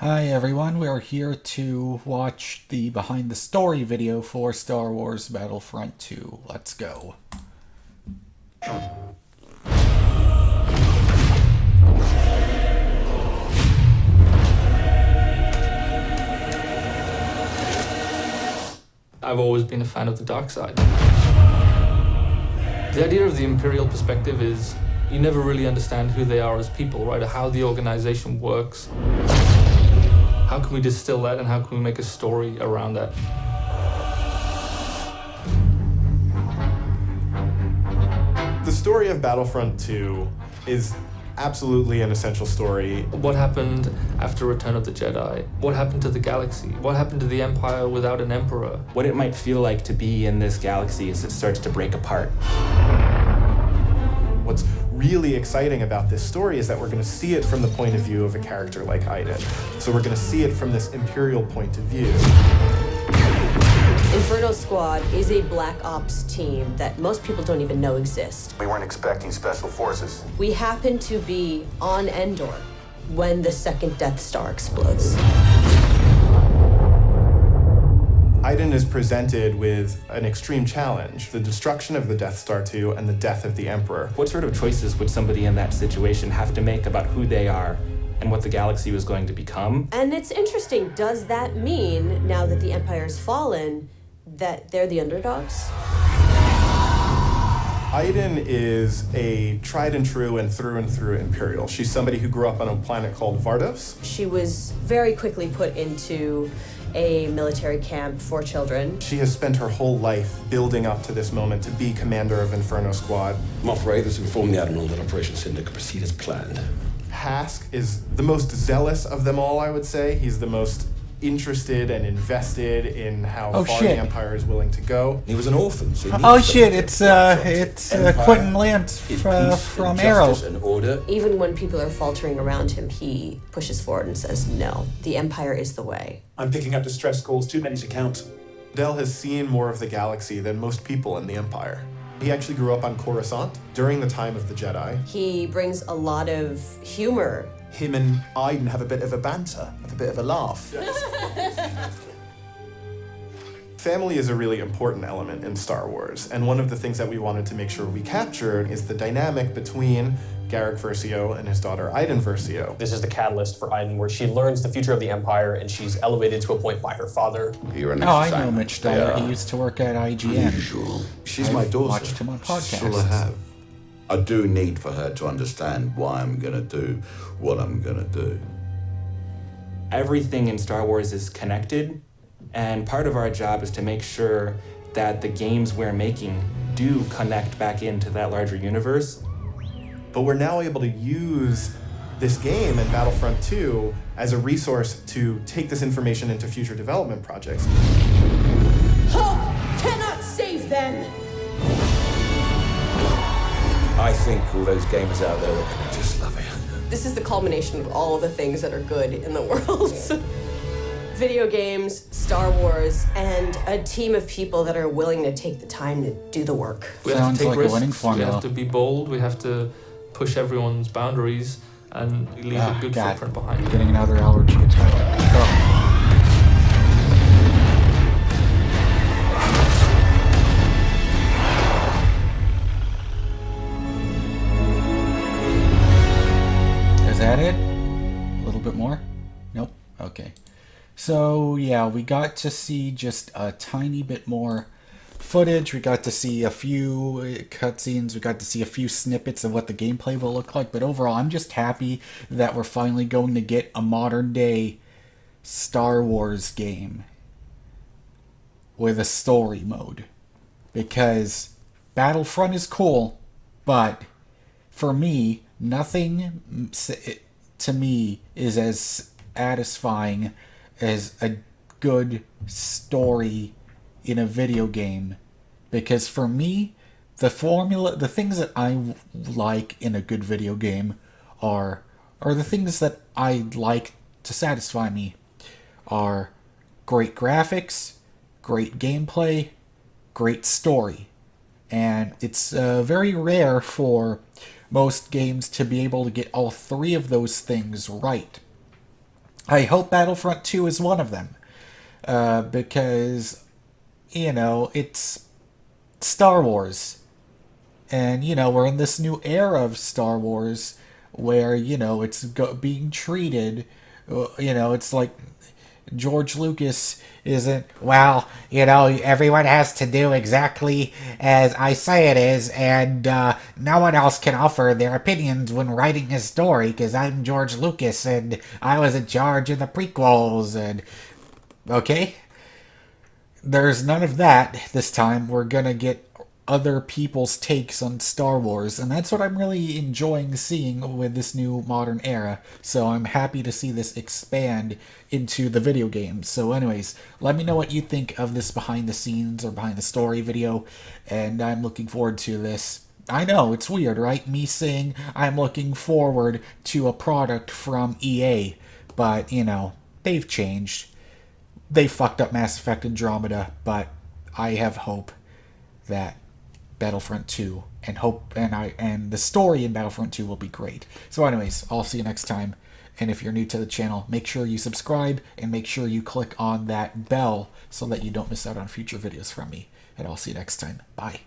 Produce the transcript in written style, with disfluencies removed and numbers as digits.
Hi everyone, we are here to watch the behind the story video for Star Wars Battlefront 2. Let's go. I've always been a fan of the dark side. The idea of the Imperial perspective is you never really understand who they are as people, right? Or how the organization works. How can we distill that and how can we make a story around that? The story of Battlefront 2 is absolutely an essential story. What happened after Return of the Jedi? What happened to the galaxy? What happened to the Empire without an emperor? What it might feel like to be in this galaxy as it starts to break apart. What's really exciting about this story is that we're going to see it from the point of view of a character like Iden. So we're going to see it from this Imperial point of view. Inferno Squad is a Black Ops team that most people don't even know exist. We weren't expecting special forces. We happen to be on Endor when the second Death Star explodes. Iden is presented with an extreme challenge, the destruction of the Death Star 2 and the death of the Emperor. What sort of choices would somebody in that situation have to make about who they are and what the galaxy was going to become? And it's interesting, does that mean, now that the Empire's fallen, that they're the underdogs? Iden is a tried and true Imperial. She's somebody who grew up on a planet called Vardos. She was very quickly put into a military camp for children. She has spent her whole life building up to this moment to be commander of Inferno Squad. Moff Ray has informed the Admiral that Operation Cinder could proceed as planned. Hask is the most zealous of them all, I would say. He's the most interested and invested in how far the Empire is willing to go. He was an orphan, so Oh shit, it's Quentin Lance from Arrow. And order. Even when people are faltering around him, he pushes forward and says, no, the Empire is the way. I'm picking up distress calls, too many to count. Del has seen more of the galaxy than most people in the Empire. He actually grew up on Coruscant during the time of the Jedi. He brings a lot of humor. Him and Iden have a bit of a banter, have a bit of a laugh. Family is a really important element in Star Wars, and one of the things that we wanted to make sure we captured is the dynamic between Garrick Versio and his daughter Iden Versio. This is the catalyst for Iden, where she learns the future of the Empire, and she's elevated to a point by her father. I know Mitch Dyer. He used to work at IGN. Unusual. She's my daughter. Watched him on podcasts. That's all I have. I do need for her to understand why I'm gonna do what I'm gonna do. Everything in Star Wars is connected, and part of our job is to make sure that the games we're making do connect back into that larger universe. But we're now able to use this game and Battlefront 2 as a resource to take this information into future development projects. Hope cannot save them! I think all those gamers out there are gonna just love it. This is the culmination of all of the things that are good in the world. Video games, Star Wars, and a team of people that are willing to take the time to do the work. We have Sounds to take like risks. a winning We formula. have to be bold. We have to push everyone's boundaries and leave a good footprint behind. Getting another allergy attack. Oh. Is that it? A little bit more? Nope. Okay. So, yeah, we got to see just a tiny bit more footage. We got to see a few cutscenes. We got to see a few snippets of what the gameplay will look like. But overall, I'm just happy that we're finally going to get a modern-day Star Wars game with a story mode. Because Battlefront is cool, but for me, nothing to me is as satisfying as a good story in a video game. Because for me, the things that I like in a good video game are the things that I like to satisfy me are great graphics, great gameplay, great story. And it's very rare for most games to be able to get all three of those things right. I hope Battlefront 2 is one of them. Because, it's Star Wars. And, we're in this new era of Star Wars where, it's being treated, it's like George Lucas isn't, well, everyone has to do exactly as I say it is, and no one else can offer their opinions when writing his story because I'm George Lucas and I was in charge of the prequels, and okay? There's none of that this time. We're gonna get other people's takes on Star Wars, and that's what I'm really enjoying seeing with this new modern era. So I'm happy to see this expand into the video games. So anyways, let me know what you think of this behind the scenes or behind the story video, and I'm looking forward to this. I know, it's weird, right? Me saying I'm looking forward to a product from EA, but, they've changed. They fucked up Mass Effect Andromeda, but I have hope that Battlefront 2 and the story in Battlefront 2 will be great. So anyways, I'll see you next time. And if you're new to the channel, make sure you subscribe and make sure you click on that bell so that you don't miss out on future videos from me. And I'll see you next time. Bye.